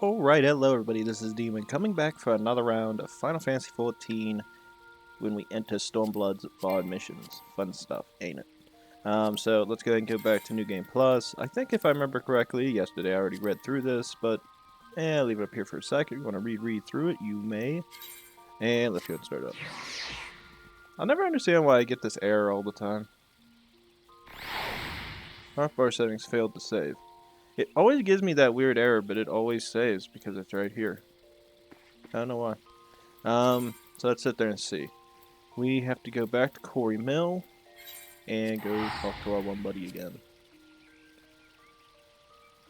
Alright, hello everybody, this is Demon, coming back for another round of Final Fantasy XIV when we enter Stormblood's Bard missions. Fun stuff, ain't it? So let's go ahead and go back to New Game Plus. I think if I remember correctly, yesterday I already read through this, but I'll leave it up here for a second. If you want to read through it, you may. And let's go ahead and start up. I'll never understand why I get this error all the time. Hotbar settings failed to save. It always gives me that weird error, but it always saves because it's right here. I don't know why. So let's sit there and see. We have to go back to Quarry Mill and go talk to our one buddy again.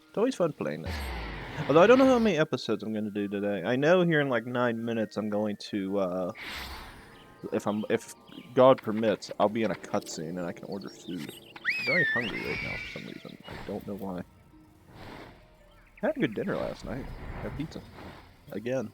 It's always fun playing this. Although I don't know how many episodes I'm going to do today. I know here in like 9 minutes I'm going to, if God permits, I'll be in a cutscene and I can order food. I'm very hungry right now for some reason. I don't know why. I had a good dinner last night. I had pizza. Again.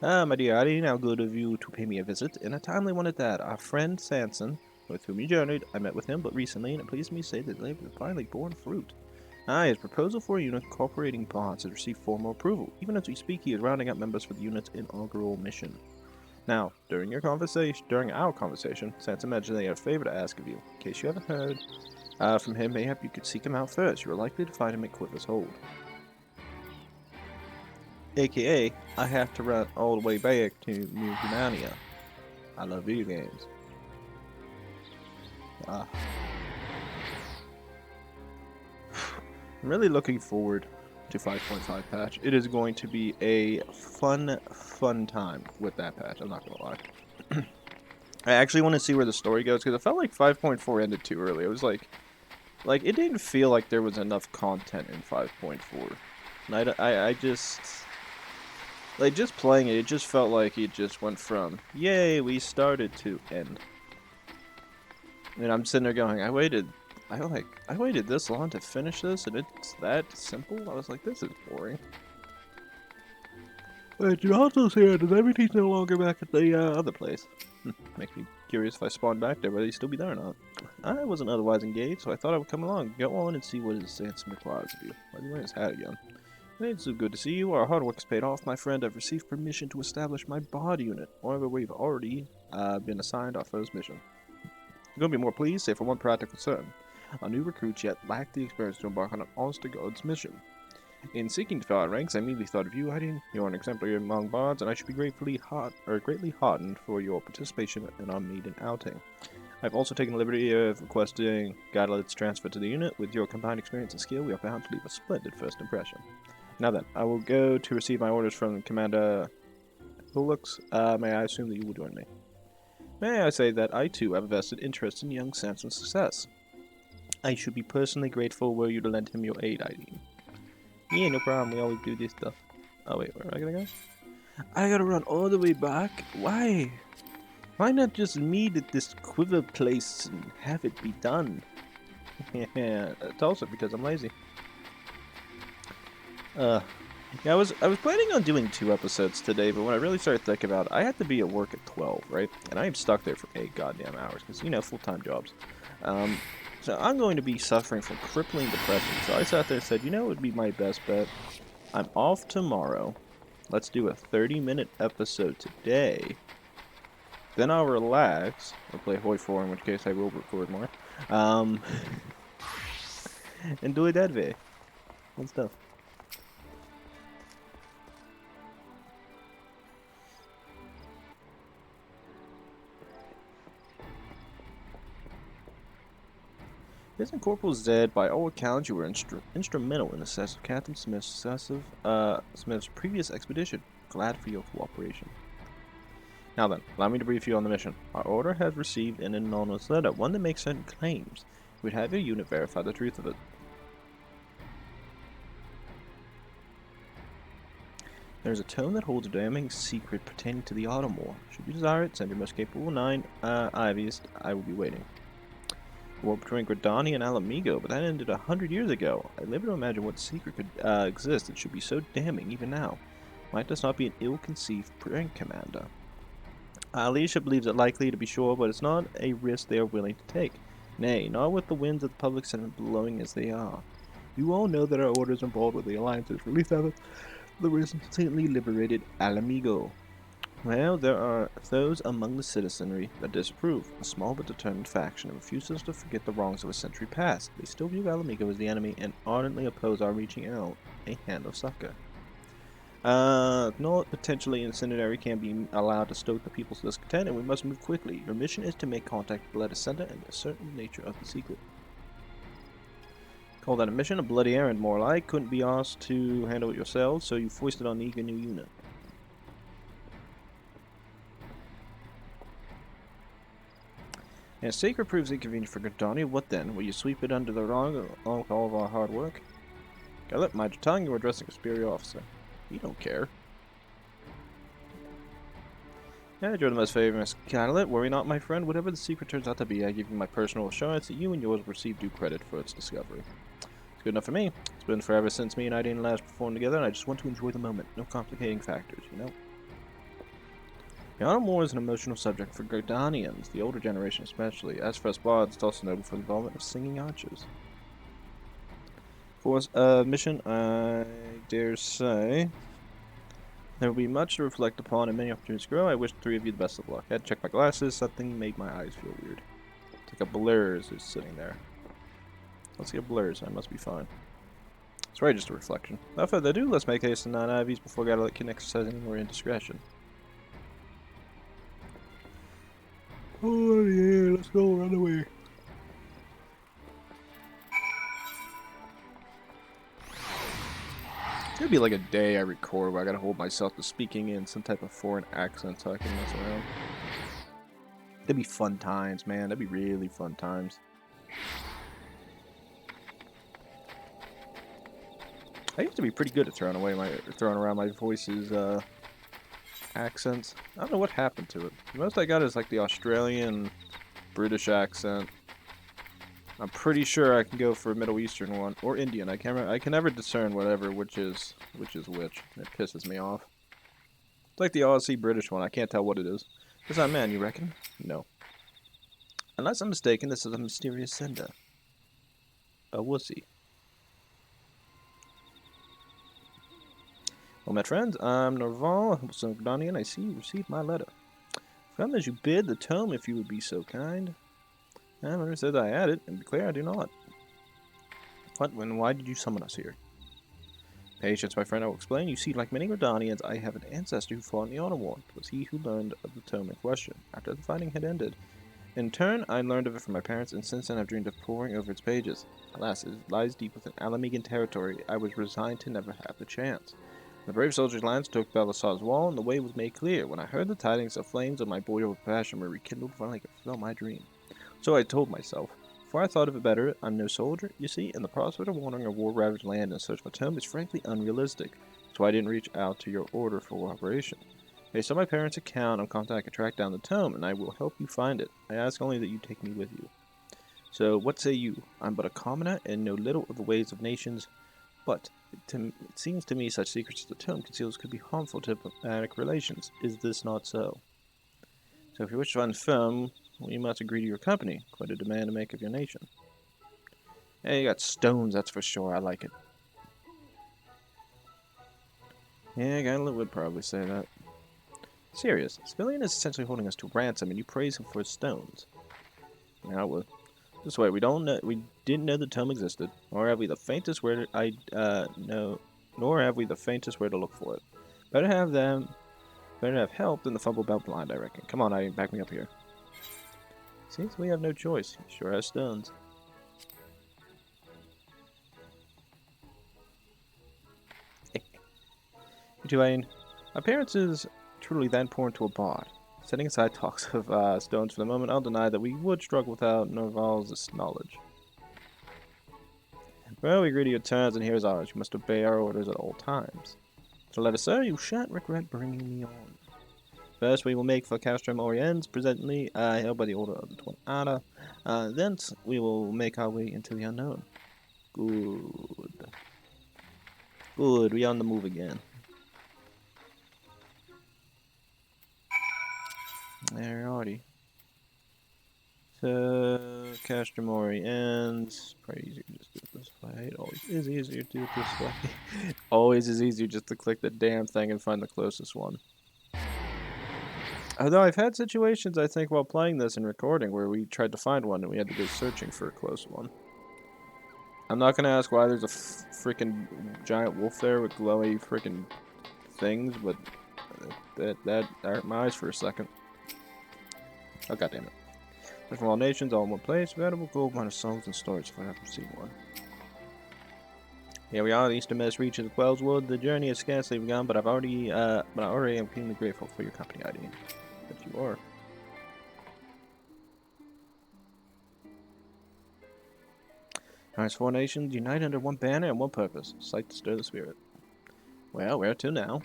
My dear Adi, now good of you to pay me a visit, and a timely one at that. Our friend Sanson, with whom you journeyed, I met with him but recently, and it pleased me to say that they have finally borne fruit. His proposal for a unit incorporating bonds has received formal approval. Even as we speak, he is rounding up members for the unit's inaugural mission. Now, during our conversation, Sansa mentioned they had a favor to ask of you. In case you haven't heard from him, mayhap you could seek him out first. You are likely to find him at Quiver's Hold. AKA, I have to run all the way back to New GRIDANIA. I love video games. I'm really looking forward to 5.5 patch. It is going to be a fun time with that patch, I'm not gonna lie. I actually want to see where the story goes, because I felt like 5.4 ended too early. It was like it didn't feel like there was enough content in 5.4. And I just... like, just playing it, it just felt like it just went from, yay, we started, to end. And I'm sitting there going, I waited this long to finish this, and it's that simple? I was like, this is boring. But you also say that everything's no longer back at the other place. Makes me curious if I spawned back there, whether he'd still be there or not. I wasn't otherwise engaged, so I thought I would come along, go on and see what his Sanson requires of you. Why are you wearing his hat again? Hey, it's so good to see you. Our hard work's paid off, my friend. I've received permission to establish my bard unit. However, we've already been assigned our first mission. I'm going to be more pleased, save for one practical concern. Our new recruits yet lack the experience to embark on an honest-to-God's mission. In seeking to fill our ranks, I immediately thought of you, Hydaelyn. You're an exemplary among bards, and I should be greatly heartened for your participation in our maiden outing. I've also taken the liberty of requesting Garlean's transfer to the unit. With your combined experience and skill, we are bound to leave a splendid first impression. Now then, I will go to receive my orders from Commander Hulux. May I assume that you will join me? May I say that I too have a vested interest in young Sanson's success. I should be personally grateful were you to lend him your aid, Hydaelyn. Yeah, no problem, we always do this stuff. Oh wait, where am I gonna go? I gotta run all the way back? Why? Why not just meet at this quiver place and have it be done? Yeah, it's also because I'm lazy. Yeah, I was planning on doing 2 episodes today, but when I really started thinking about it, I had to be at work at 12, right? And I am stuck there for 8 goddamn hours, because, you know, full-time jobs. So I'm going to be suffering from crippling depression. So I sat there and said, you know what would be my best bet? I'm off tomorrow. Let's do a 30-minute episode today. Then I'll relax. I'll play Hoi 4, in which case I will record more. And do it that way. Good stuff. Isn't Corporal Zhed, by all accounts, you were instrumental in the success of Captain Smith's previous expedition. Glad for your cooperation. Now then, allow me to brief you on the mission. Our order has received an anonymous letter, one that makes certain claims. We'd have your unit verify the truth of it. There is a tome that holds a damning secret pertaining to the Autumn War. Should you desire it, send your most capable 9 Ivies. I will be waiting. War between GRIDANIA and Alamigo, but that ended 100 years ago. I live to imagine what secret could exist that should be so damning even now. Might this not be an ill-conceived prank, Commander? Alicia believes it likely to be sure, but it's not a risk they are willing to take. Nay, not with the winds of the public sentiment blowing as they are. You all know that our orders are involved with the alliances released out of the recently liberated Alamigo. Well, there are those among the citizenry that disapprove, a small but determined faction that refuses to forget the wrongs of a century past. They still view Alamigo as the enemy and ardently oppose our reaching out a hand of succor. No potentially incendiary can be allowed to stoke the people's discontent, and we must move quickly. Your mission is to make contact with the letter center and ascertain the nature of the secret. Call that a mission? A bloody errand, more like. Couldn't be asked to handle it yourselves, so you foisted on the eager new unit. And if secret proves inconvenient for GRIDANIA, what then? Will you sweep it under the rug along with all of our hard work? Garlet, mind your tongue, you are addressing a superior officer. You don't care. Yeah, you're the most famous Garlet. Worry not, my friend. Whatever the secret turns out to be, I give you my personal assurance that you and yours will receive due credit for its discovery. It's good enough for me. It's been forever since me and Hydaelyn last performed together, and I just want to enjoy the moment. No complicating factors, you know? The Honor War is an emotional subject for GRIDANIans, the older generation especially. As for us bards, it's also noted for the involvement of singing archers. For us, mission, I dare say, there will be much to reflect upon and many opportunities to grow. I wish the three of you the best of luck. I had to check my glasses. Something made my eyes feel weird. It's like a blurs is sitting there. Let's get blurs. I must be fine. It's right, just a reflection. Without further ado, let's make haste and non-IVs before Garlean can exercise any more indiscretion. Oh yeah, let's go, run away. It's gonna be like a day I record where I gotta hold myself to speaking in some type of foreign accent so I can mess around. That'd be fun times, man. That'd be really fun times. I used to be pretty good at throwing around my voice's accents. I don't know what happened to it. The most I got is like the Australian, British accent. I'm pretty sure I can go for a Middle Eastern one or Indian. I can never discern which is which. It pisses me off. It's like the Aussie British one. I can't tell what it is. Is that man, you reckon? No. Unless I'm mistaken, this is a mysterious sender. A wussy. Well, my friends, I'm Norval, son of GRIDANIA, and I see you received my letter. Come as you bid, the tome, if you would be so kind. I never said I had it, and declare I do not. What, when, why did you summon us here? Patience, my friend, I will explain. You see, like many GRIDANIans, I have an ancestor who fought in the Honor War. It was he who learned of the tome in question, after the fighting had ended. In turn, I learned of it from my parents, and since then I've dreamed of poring over its pages. Alas, it lies deep within Alamigan territory. I was resigned to never have the chance. The brave soldiers' lance took Belisar's wall, and the way was made clear. When I heard the tidings, the flames of my boyhood passion were rekindled, finally I could fulfill my dream. So I told myself. Before I thought of it better, I'm no soldier, you see, and the prospect of wandering a war-ravaged land in search of a tomb is frankly unrealistic. So I didn't reach out to your order for cooperation. Based on my parents' account, I'm confident I can track down the tome, and I will help you find it. I ask only that you take me with you. So, what say you? I'm but a commoner, and know little of the ways of nations, but it seems to me such secrets as the tome conceals could be harmful to diplomatic relations. Is this not so? So if you wish to find firm, well, you must agree to your company. Quite a demand to make of your nation. Hey, you got stones, that's for sure. I like it. Yeah, Garlean would probably say that. Serious. Civilian is essentially holding us to ransom, and you praise him for his stones. Now, well, this way, we didn't know the tome existed, nor have we the faintest where nor have we the faintest where to look for it. Better have help than the fumble belt blind, I reckon. Come on, back me up here. Seems we have no choice. He sure has stones. Hydaelyn, my parents is truly then poor into a bard. Setting aside talks of stones for the moment, I'll deny that we would struggle without Norval's knowledge. Well, we agree to your terms, and here's ours. You must obey our orders at all times. So let us, sir, you shan't regret bringing me on. First, we will make for Castrum Eorzeans, presently held by the order of the Twin Ada. Thence, we will make our way into the unknown. Good. Good, we are on the move again. Alrighty. So, Castor Mori ends. Probably easier to just do it this way. It always is easier to do it this way. Always is easier just to click the damn thing and find the closest one. Although I've had situations, I think, while playing this and recording where we tried to find one and we had to go searching for a close one. I'm not gonna ask why there's a freaking giant wolf there with glowy freaking things, but that hurt my eyes for a second. Oh, goddammit. From all nations, all in one place, valuable gold mine of songs and stories if I ever see one. Here we are, the eastern mist reaches Quellswood. The journey is scarcely begun, but I already am keenly grateful for your company, ID. But you are. Alright, 4 nations unite under one banner and one purpose: sight to stir the spirit. Well, where to now?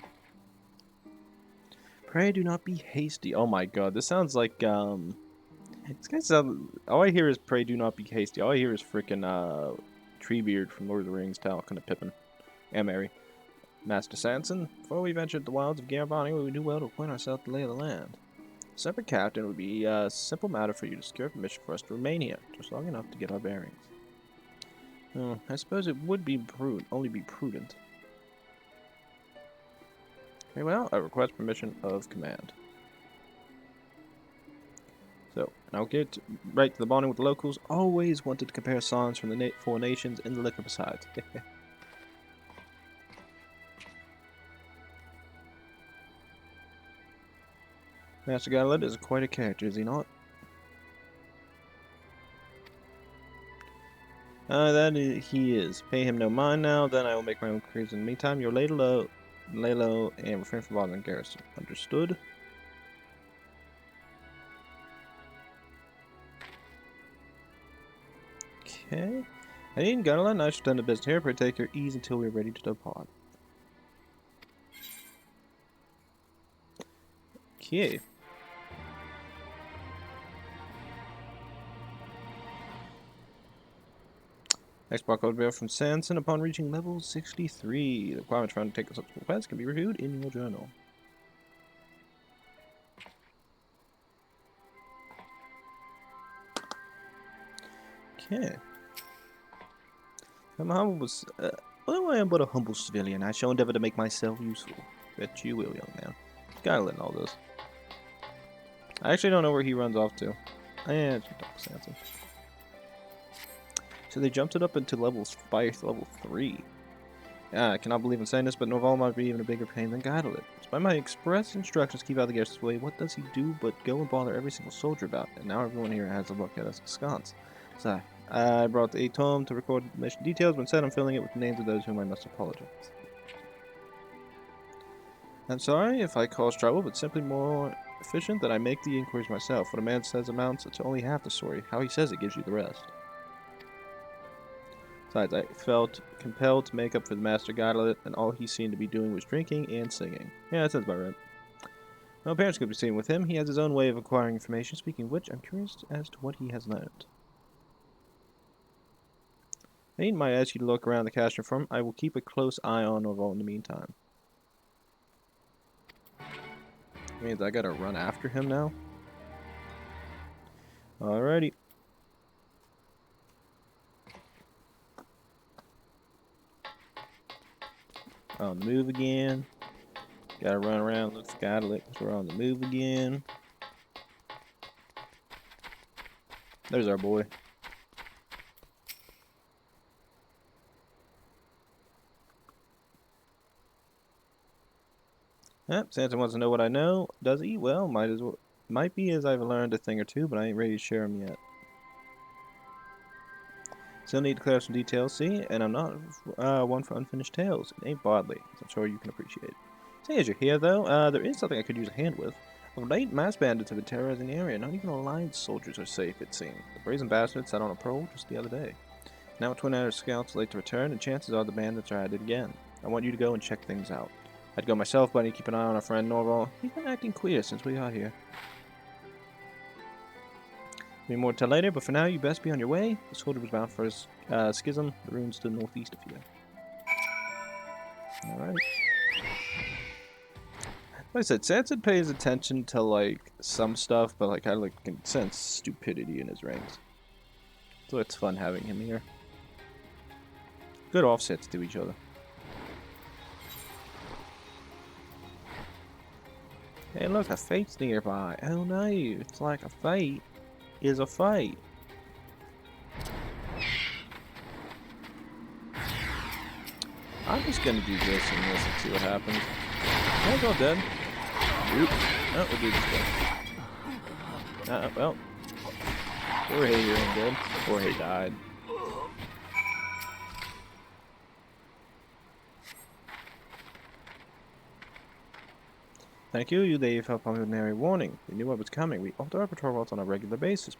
Pray do not be hasty. Oh my god, this sounds like this guy sounds. All I hear is "Pray do not be hasty." All I hear is freaking Treebeard from Lord of the Rings talking to Pippin and Merry. Master Sanson, before we ventured the wilds of ABANIA, we would do well to acquaint ourselves with the lay of the land. A separate captain would be a simple matter for you to secure permission for us to remain here, just long enough to get our bearings. I suppose it would be only be prudent. Very well, I request permission of command. So, and I'll get right to the bonding with the locals. Always wanted to compare songs from the 4 nations and the liquor besides. Master Garlean is quite a character, is he not? He is. Pay him no mind now, then I will make my own careers. In the meantime, you'll lay low, and refrain from bothering garrison. Understood? Okay. Hey, Garlean, I should tend to business here. Pray take your ease until we're ready to depart. Okay. Next block code bill from Sanson upon reaching level 63. The requirements for undertaking such a quest can be reviewed in your journal. Okay. Although I am but a humble civilian, I shall endeavor to make myself useful. Bet you will, young man. Gotta all this. I actually don't know where he runs off to. I should talk to Sanson. So they jumped it up into level 3. Yeah, I cannot believe in saying this, but Norval might be even a bigger pain than Hydaelyn. Despite my express instructions to keep out of the guest's way, what does he do but go and bother every single soldier about it? And now everyone here has a look at us askance. So, I brought a tome to record mission details, but instead I'm filling it with the names of those whom I must apologize. I'm sorry if I cause trouble, but simply more efficient that I make the inquiries myself. What a man says amounts to only half the story. How he says it gives you the rest. Besides, I felt compelled to make up for the Master Garlean, and all he seemed to be doing was drinking and singing. Yeah, that sounds about right. No parents could be seen with him. He has his own way of acquiring information. Speaking of which, I'm curious as to what he has learned. I might ask you to look around the castle for him. I will keep a close eye on Norval in the meantime. Means I gotta run after him now? Alrighty. On the move again. Gotta run around, look for Garlean because we're on the move again. There's our boy. Yep, Sanson wants to know what I know. Does he? Well, might be as I've learned a thing or two, but I ain't ready to share them yet. Still need to clear up some details, see? And I'm not one for unfinished tales. It ain't bodily, as I'm sure you can appreciate. Say as you're here, though, there is something I could use a hand with. Of late, mass bandits have been terrorizing the area. Not even Alliance soldiers are safe, it seems. The brazen bastard sat on a patrol just the other day. Now Twin Adder scouts late to return, and chances are the bandits are at it again. I want you to go and check things out. I'd go myself, but I need to keep an eye on our friend Norval. He's been acting queer since we got here. Maybe more till later, but for now, you best be on your way. The soldier was bound for his schism. The ruins to the northeast of you. Alright. Like I said, Sanson pays attention to like some stuff, but like I can sense stupidity in his ranks. So it's fun having him here. Good offsets to each other. Hey look, a fate's nearby. Oh no, it's like a fate is a fate. I'm just gonna do this and this and see what happens. That's all dead. Oop. Oh, we'll do this guy. Well. Poor Hydaelyn dead. Poor Hay died. Thank you, you gave a preliminary warning. We knew what was coming. We alter our patrol routes on a regular basis,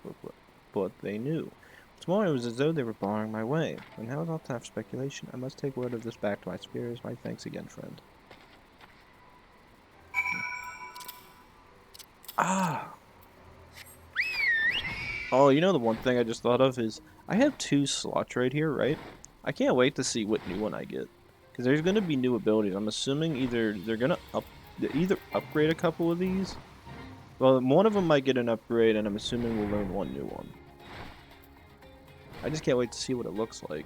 but they knew. What's more, it was as though they were barring my way. And now it's all time for speculation. I must take word of this back to my superiors. My thanks again, friend. Ah! Oh, you know the one thing I just thought of is, I have 2 slots right here, right? I can't wait to see what new one I get. Because there's going to be new abilities. I'm assuming either they're going to upgrade a couple of these. Well, one of them might get an upgrade, and I'm assuming we'll learn one new one. I just can't wait to see what it looks like.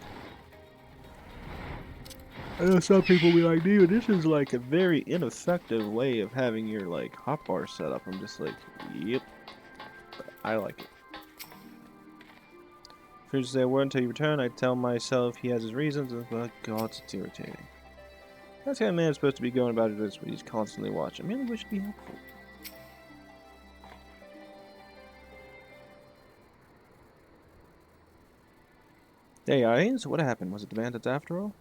I know some people will be like, dude, this is like a very ineffective way of having your like hotbar set up. I'm just like, yep. I like it. If you say a word until you return, I tell myself he has his reasons, but God, it's irritating. That's how a man is supposed to be going about it this way. He's constantly watching. I merely wish to be helpful. Hey, Eorzeans, what happened? Was it the bandits after all?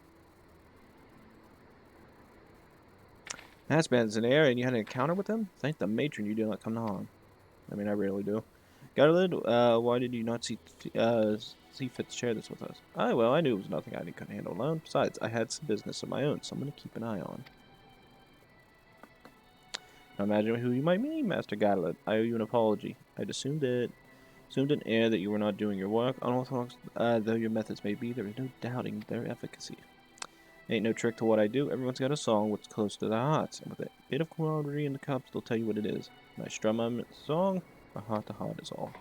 Mass bandits in the area and you had an encounter with them? Thank the matron you did not come on. I mean, I rarely do. Garlean, why did you not see fit to share this with us? Well, I knew it was nothing I couldn't handle alone. Besides, I had some business of my own, so I'm going to keep an eye on. Now imagine who you might meet, Master Garlean. I owe you an apology. I'd assumed in air that you were not doing your work. Unorthodox though your methods may be, there is no doubting their efficacy. Ain't no trick to what I do. Everyone's got a song what's close to their hearts, and with a bit of camaraderie in the cups, they'll tell you what it is. When I strum a song, a heart-to-heart is all.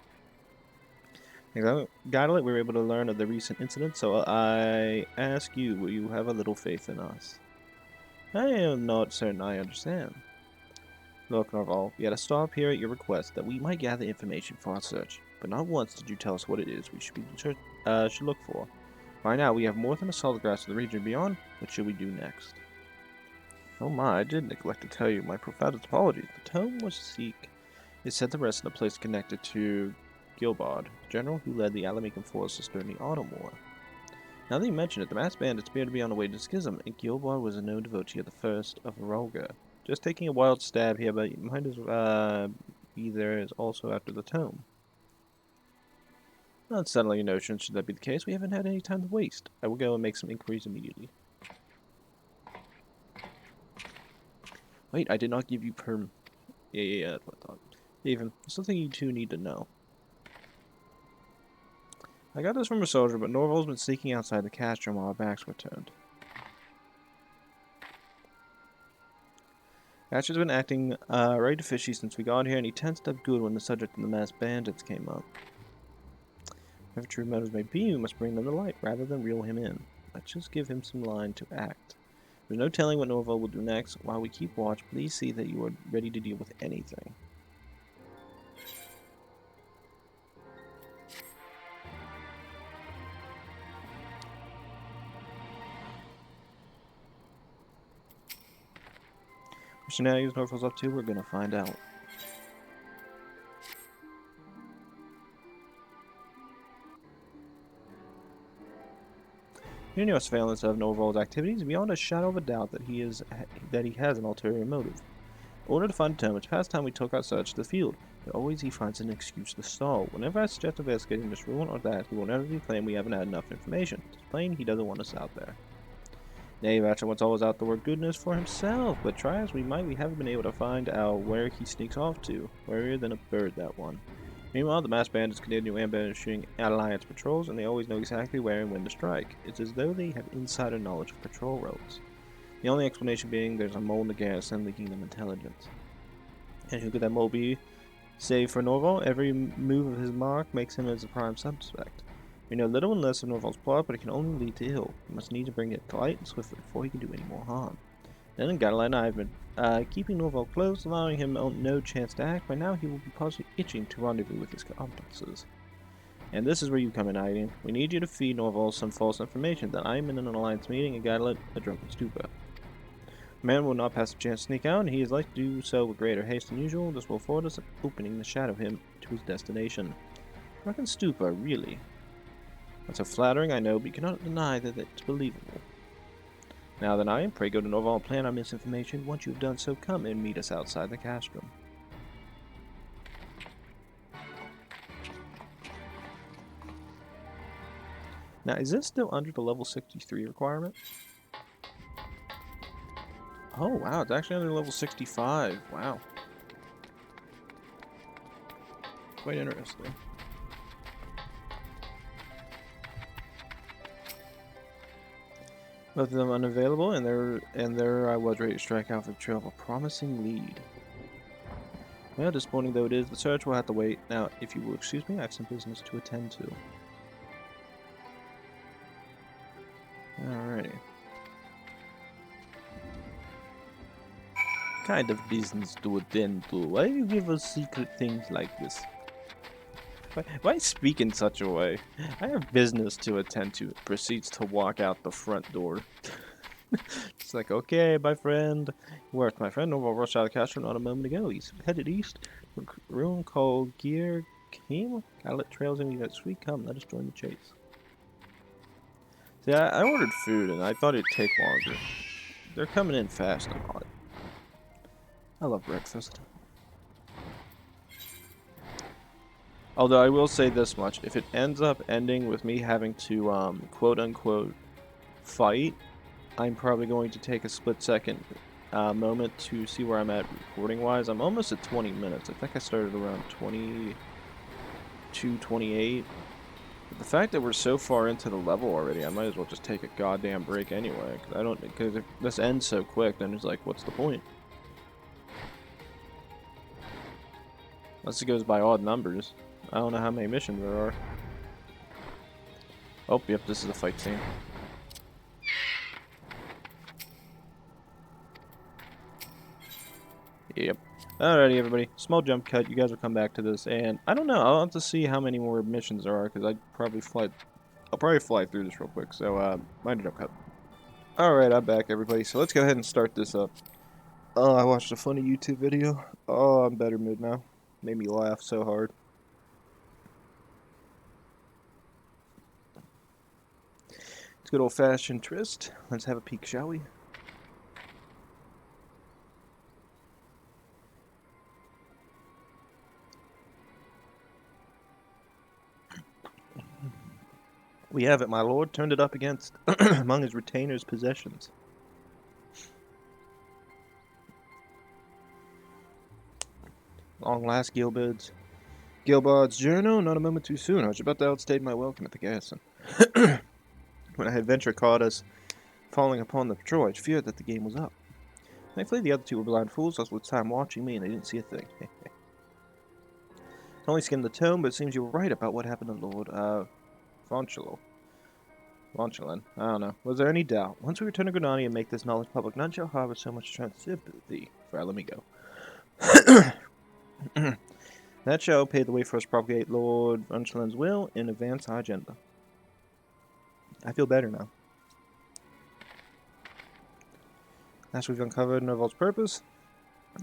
Garlean, we were able to learn of the recent incident, so I ask you, will you have a little faith in us? I am not certain I understand. Look, Norval, we had to stop here at your request that we might gather information for our search, but not once did you tell us what it is we should look for. By now, we have more than a solid grasp of the region beyond. What should we do next? Oh my, I did neglect to tell you my profoundest apologies. The tome was Seek. It set the rest in a place connected to Gilbard, the general who led the Alamican forces during the Autumn War. Now that you mention it, the masked bandits appear to be on the way to Schism, and Gilbard was a known devotee of the First of Eorzea. Just taking a wild stab here, but you might as be there as also after the tome. Not settling your notion, should that be the case, we haven't had any time to waste. I will go and make some inquiries immediately. Wait, I did not give you Yeah, that's what I thought. Even, something you two need to know. I got this from a soldier, but Norval's been sneaking outside the castrum while our backs were turned. Asher's been acting right fishy since we got here, and he tensed up good when the subject of the masked bandits came up. Whatever true motives may be, we must bring them to light, rather than reel him in. Let's just give him some line to act. There's no telling what Norval will do next. While we keep watch, please see that you are ready to deal with anything. What shenanigans Norval's up to, we're gonna find out. You know surveillance of Norval's activities beyond a shadow of a doubt that he has an ulterior motive. In order to find a tome, it's past time we took our search to the field, but always he finds an excuse to stall. Whenever I suggest investigating this ruin or that, he will inevitably claim we haven't had enough information. It's plain he doesn't want us out there. Knave Archer wants always out the word goodness for himself, but try as we might, we haven't been able to find out where he sneaks off to. Warier than a bird, that one. Meanwhile, the masked bandits continue ambushing Alliance patrols, and they always know exactly where and when to strike. It's as though they have insider knowledge of patrol routes. The only explanation being there's a mole in the garrison leaking them intelligence. And who could that mole be? Save for Norval, every move of his mark makes him as a prime suspect. We know little and less of Norval's plot, but it can only lead to ill. We must need to bring it to light and swiftly before he can do any more harm. Then Garlean Empire, keeping Norval close, allowing him no chance to act. By now he will be possibly itching to rendezvous with his accomplices. And this is where you come in, Hydaelyn. We need you to feed Norval some false information that I am in an alliance meeting and Garlean a drunken stupor. Man will not pass a chance to sneak out, and he is like to do so with greater haste than usual. This will afford us an opening to shadow him to his destination. Drunken stupor, really? That's so flattering, I know, but you cannot deny that it's believable. Now then, I pray go to Norval and plan our misinformation. Once you have done so, come and meet us outside the castrum. Now, is this still under the level 63 requirement? Oh, wow, it's actually under level 65. Wow. Quite interesting. Both of them unavailable, and there I was ready to strike out for the trail of a promising lead. Well, disappointing though it is, the search will have to wait. Now, if you will excuse me, I have some business to attend to. Alrighty. Kind of business to attend to? Why do you give us secret things like this? Why speak in such a way? I have business to attend to. Proceeds to walk out the front door. It's like, okay, my friend. Where's my friend? Norval rushed out of the castle not a moment ago. He's headed east. A ruin called Gear Came. Gallop trails him. You got sweet. Come, let us join the chase. See, I ordered food and I thought it'd take longer. They're coming in fast and hot. I love breakfast. Although I will say this much, if it ends up ending with me having to, quote-unquote, fight, I'm probably going to take a split-second moment to see where I'm at recording-wise. I'm almost at 20 minutes. I think I started around 22, 28. But the fact that we're so far into the level already, I might as well just take a goddamn break anyway. Because if this ends so quick, then it's like, what's the point? Unless it goes by odd numbers. I don't know how many missions there are. Oh, yep, this is a fight scene. Yep. Alrighty, everybody. Small jump cut. You guys will come back to this, and I don't know. I'll have to see how many more missions there are, because I'll probably fly through this real quick. So, mind jump cut. Alright, I'm back, everybody. So let's go ahead and start this up. Oh, I watched a funny YouTube video. Oh, I'm better mood now. Made me laugh so hard. It's good old-fashioned tryst. Let's have a peek, shall we? We have it, my lord. Turned it up against among his retainers' possessions. Long last, Gilbard's journal. Not a moment too soon. I was about to outstayed my welcome at the garrison. When a adventure caught us falling upon the patrol, I feared that the game was up. Thankfully, the other two were blind fools, lost with time watching me, and they didn't see a thing. Only skimmed the tone, but it seems you were right about what happened to Lord, Vonchalin. I don't know. Was there any doubt? Once we return to GRIDANIA and make this knowledge public, none shall harbor so much sympathy. Let me go. That shall pave the way for us to propagate Lord Vonchalin's will and advance our agenda. I feel better now. As we've uncovered Norval's purpose,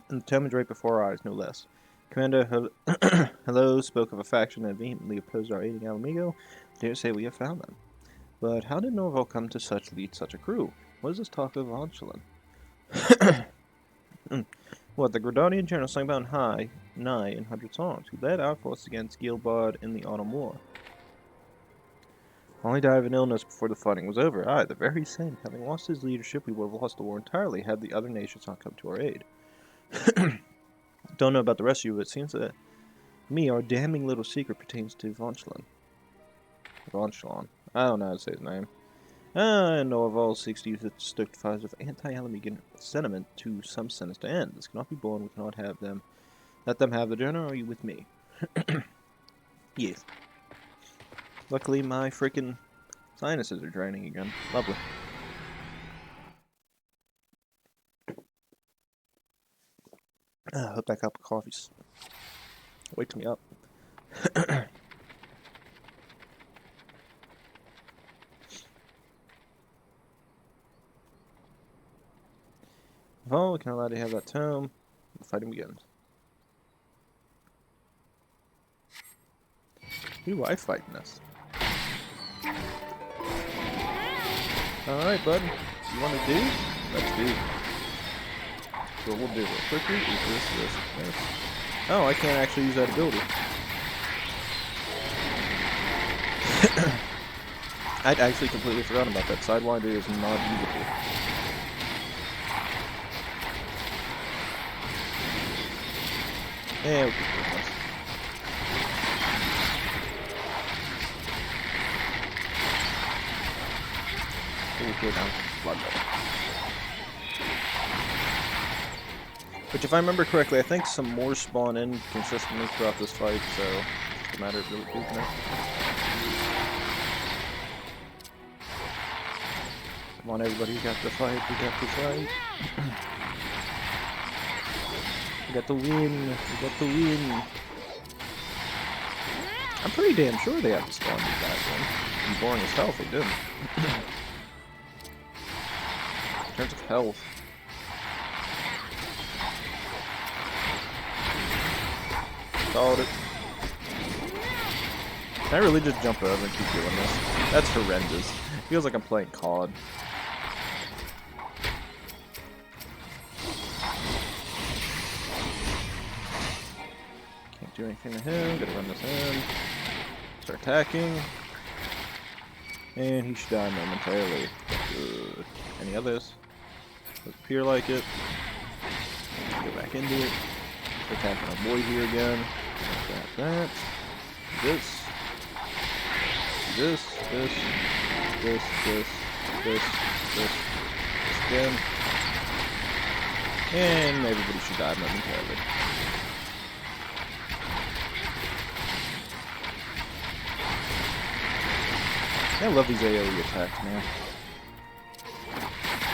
and the tome is right before our eyes, no less. Commander Hello spoke of a faction that vehemently opposed our aiding Alamigo. Dare say we have found them. But how did Norval come to lead such a crew? What is this talk of Vonchalin? What, the Gridanian general sang about nigh in 100 songs, who led our force against Gilbard in the Autumn War. Only died of an illness before the fighting was over. Aye, the very same. Having lost his leadership, we would have lost the war entirely had the other nations not come to our aid. Don't know about the rest of you, but it seems that our damning little secret pertains to Vonchalin. I don't know how to say his name. And Norval seeks to use its stoked fires of anti-Alamigan sentiment to some sinister end. This cannot be borne, we cannot have them Let them have the journal, or are you with me? Yes. Luckily, my freaking sinuses are draining again. Lovely. Hope that cup of coffee wakes me up. Oh, we can allow to have that tome. The fighting begins. Who do I fight in this? Alright, bud. You want to do? Let's do. So what we'll do real quickly is this. Oh, I can't actually use that ability. I'd actually completely forgotten about that. Sidewinder is not usable. Yeah, we'll keep doing this. We'll go down blood level. Which, if I remember correctly, I think some more spawn in consistently throughout this fight, so it's just a matter of really keeping it. Come on, everybody, we got the fight, we got the fight. We got the win, we got the win. I'm pretty damn sure they have to spawn these guys in. And boring as hell if they didn't. In terms of health. Called it. Can I really just jump over and keep doing this? That's horrendous. Feels like I'm playing COD. Can't do anything to him. Gotta run this in. Start attacking. And he should die momentarily. Good. Any others? Doesn't appear like it. Go back into it. Attacking our boy here again. That. This. Again. And everybody should die momentarily. I love these AoE attacks, man.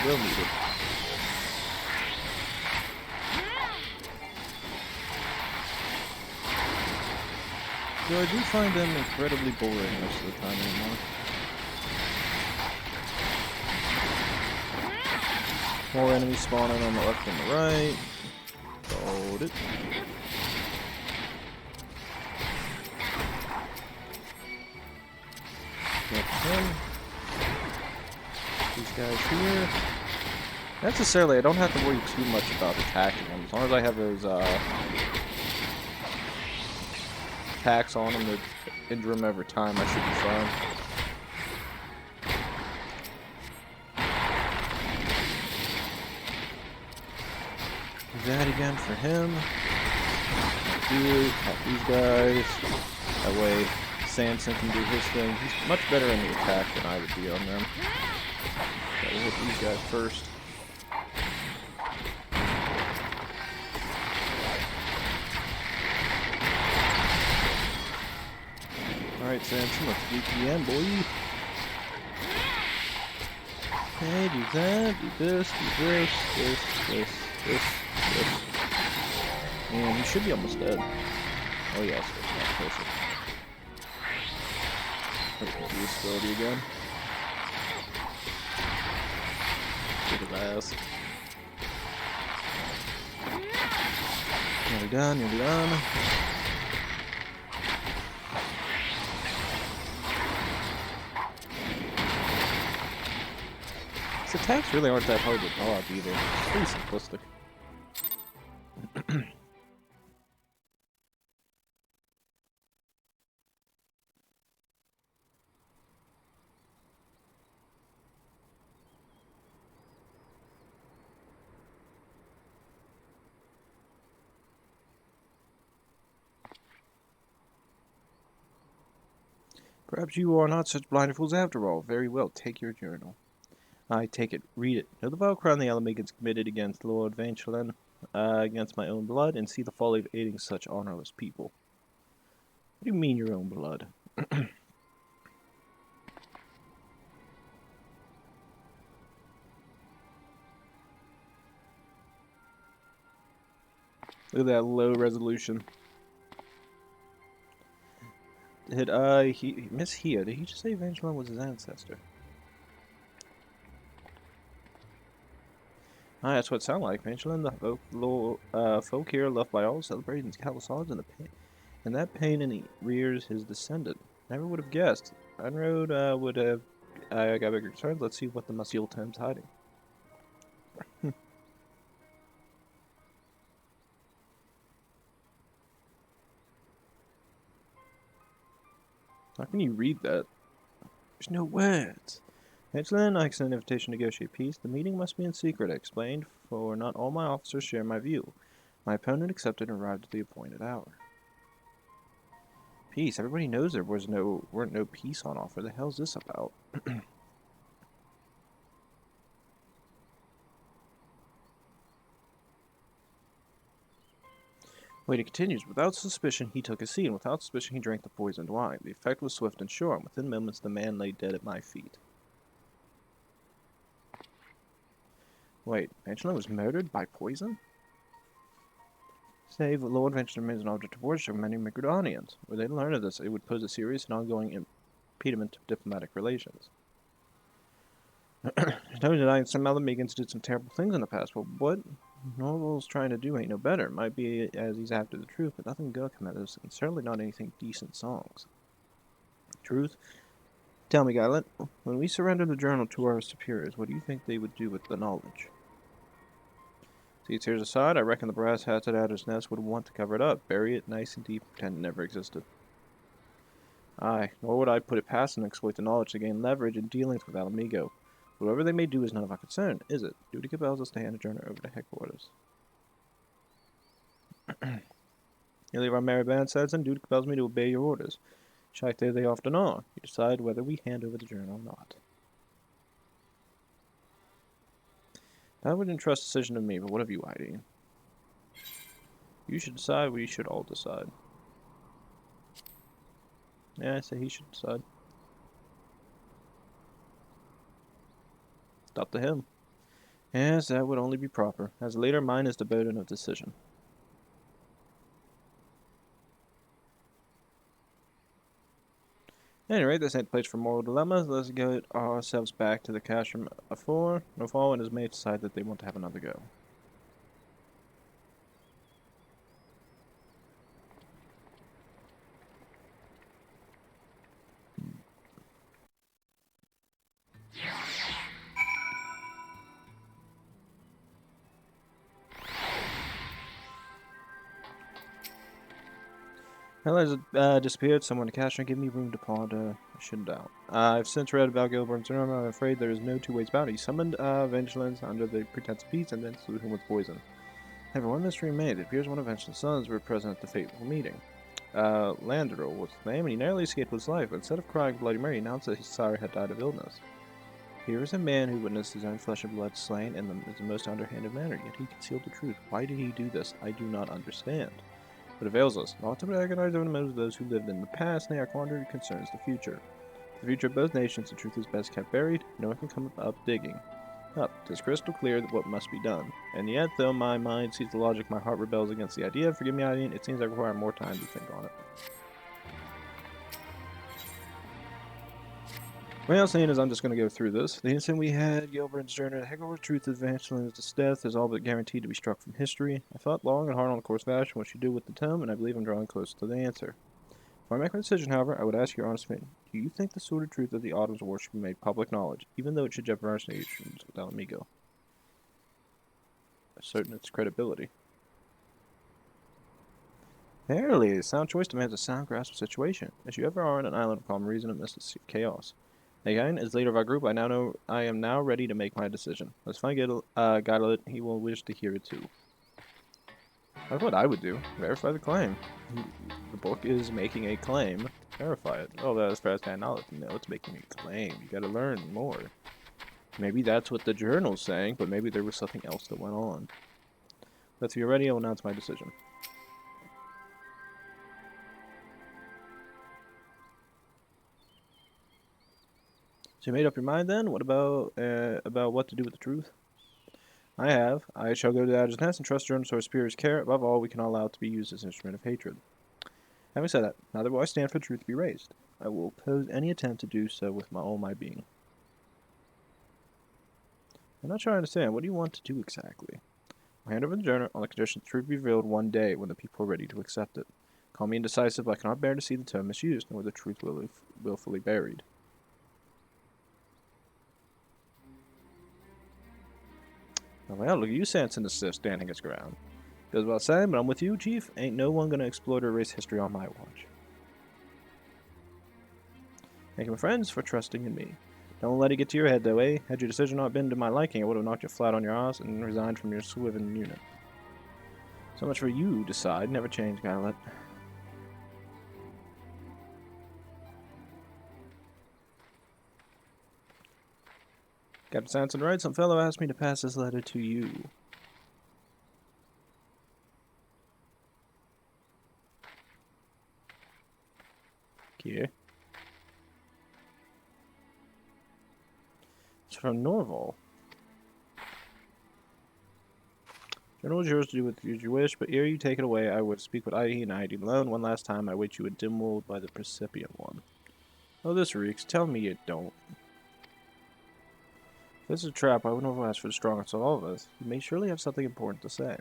Real needed. Though I do find them incredibly boring most of the time anymore. More enemies spawning on the left and the right. Hold it. Get him. These guys here. Not necessarily, I don't have to worry too much about attacking them. As long as I have those attacks on them that injure them every time, I should be fine. Do that again for him. Attack these guys. That way Samson can do his thing. He's much better in the attack than I would be on them. Okay, we'll hit these guys first. Alright, Samson, let's VPN, boy. Okay, do that, do this, this. And he should be almost dead. Oh yes, that's perfect. Let's do this ability again. Kick his ass. Nearly done, nearly done. His attacks really aren't that hard to dodge either. It's pretty simplistic. Perhaps you are not such blind fools after all. Very well, take your journal. I take it. Read it. Know the vile crime the Alamegans committed against Lord Vanchelin. against my own blood and see the folly of aiding such honorless people. What do you mean your own blood? Look at that low resolution. Did Miss Hia, did he just say Evangeline was his ancestor? Ah, that's what it sounded like. Evangeline, the folk here loved by all, celebrated in countless odds, and that pain in the rears his descendant. Never would have guessed. Unroad would have got bigger concerns. Let's see what the musty old time's hiding. How can you read that? There's no words. Evangeline, I extend an invitation to negotiate peace. The meeting must be in secret, I explained, for not all my officers share my view. My opponent accepted and arrived at the appointed hour. Peace. Everybody knows there weren't no peace on offer. The hell's this about? Wait, it continues. Without suspicion, he took a seat, and without suspicion, he drank the poisoned wine. The effect was swift and sure, and within moments, the man lay dead at my feet. Wait, Evangeline was murdered by poison? Save Lord Evangeline remains an object of worship for many GRIDANIans. Were they to learn of this, it would pose a serious and ongoing impediment to diplomatic relations. There's no denying some Alamegans did some terrible things in the past, but what Norval's trying to do ain't no better. It might be as he's after the truth, but nothing good come out of this, and certainly not anything decent songs. Truth? Tell me, Garlean, when we surrender the journal to our superiors, what do you think they would do with the knowledge? See, tears aside, I reckon the brass hats at Adder's Nest would want to cover it up, bury it nice and deep, pretend it never existed. Aye, nor would I put it past them to exploit the knowledge to gain leverage in dealings with Alamigo. Whatever they may do is none of our concern, is it? Duty compels us to hand the journal over to headquarters. You leave our merry band says, and duty compels me to obey your orders. Shite there they often are. You decide whether we hand over the journal or not. I would entrust decision to me, but what of you, Hydaelyn? You should decide, we should all decide. Yeah, I say he should decide. It's up to him. Yes, that would only be proper. As a leader, mine is the burden of decision. At any rate, this ain't the place for moral dilemmas. Let's get ourselves back to the cache room afore. Norval and his mates decide that they want to have another go. Hell has disappeared. Someone to cache and give me room to ponder. I shouldn't doubt. I've since read about Gilbert's room. I'm afraid there is no two ways about it. He summoned Evangelines under the pretense of peace and then slew him with poison. However, one mystery remained. It appears one of Evangelin's sons were present at the fateful meeting. Landrel was his name, and he narrowly escaped with his life. But instead of crying Bloody Mary, he announced that his sire had died of illness. Here is a man who witnessed his own flesh and blood slain in the most underhanded manner, yet he concealed the truth. Why did he do this? I do not understand. What avails us? Not to agonize over the motives of those who lived in the past, nay, our quandary concerns the future. The future of both nations, the truth is best kept buried. No one can come up digging. Up. 'Tis crystal clear that what must be done. And yet, though my mind sees the logic, my heart rebels against the idea. Forgive me, Hydaelyn, it seems I require more time to think on it. Well, seeing as I'm just going to go through this, the instant we had Gilbert's journey to Hegel, truth of Evangelin's death is all but guaranteed to be struck from history. I thought long and hard on the course of action, what you do with the tome, and I believe I'm drawing close to the answer. Before I make my decision, however, I would ask your honest opinion. Do you think the sordid truth of the Autumn's War should be made public knowledge, even though it should jeopardize nations with Alamigo? Asserting its credibility. Verily, a sound choice demands a sound grasp of situation, as you ever are on an island of calm reason amidst chaos. Again, as leader of our group, I am now ready to make my decision. Let's find Garlean. He will wish to hear it too. That's what I would do. Verify the claim. The book is making a claim. Verify it. Oh, that's fast hand knowledge. No, it's making a claim. You gotta learn more. Maybe that's what the journal's saying, but maybe there was something else that went on. But if you're ready, I will announce my decision. So you made up your mind then? What about what to do with the truth? I have. I shall go to the Adder's Nest and trust Gernosaur's superior's care. Above all, we cannot allow it to be used as an instrument of hatred. Having said that, neither will I stand for truth to be raised. I will oppose any attempt to do so with all my being. I'm not sure I understand. What do you want to do exactly? I'll hand over the journal on the condition the truth be revealed one day when the people are ready to accept it. Call me indecisive, but I cannot bear to see the term misused, nor the truth willfully buried. Oh, well, look at you, Sanson, standing his ground. Goes without saying, but I'm with you, Chief. Ain't no one gonna exploit or erase history on my watch. Thank you, my friends, for trusting in me. Don't let it get to your head, though, eh? Had your decision not been to my liking, I would have knocked you flat on your ass and resigned from your Swiven unit. So much for you, decide. Never change, Garlet. Captain Sanson writes, some fellow asked me to pass this letter to you. Okay. It's from Norval. Journal is yours to do with as you wish, but ere you take it away, I would speak with Hydaelyn and Hydaelyn alone. One last time, I wait you in Dimwold by the Precipient one. Oh, this reeks. Tell me it don't. If this is a trap, I wouldn't have asked for the strongest of all of us. You may surely have something important to say.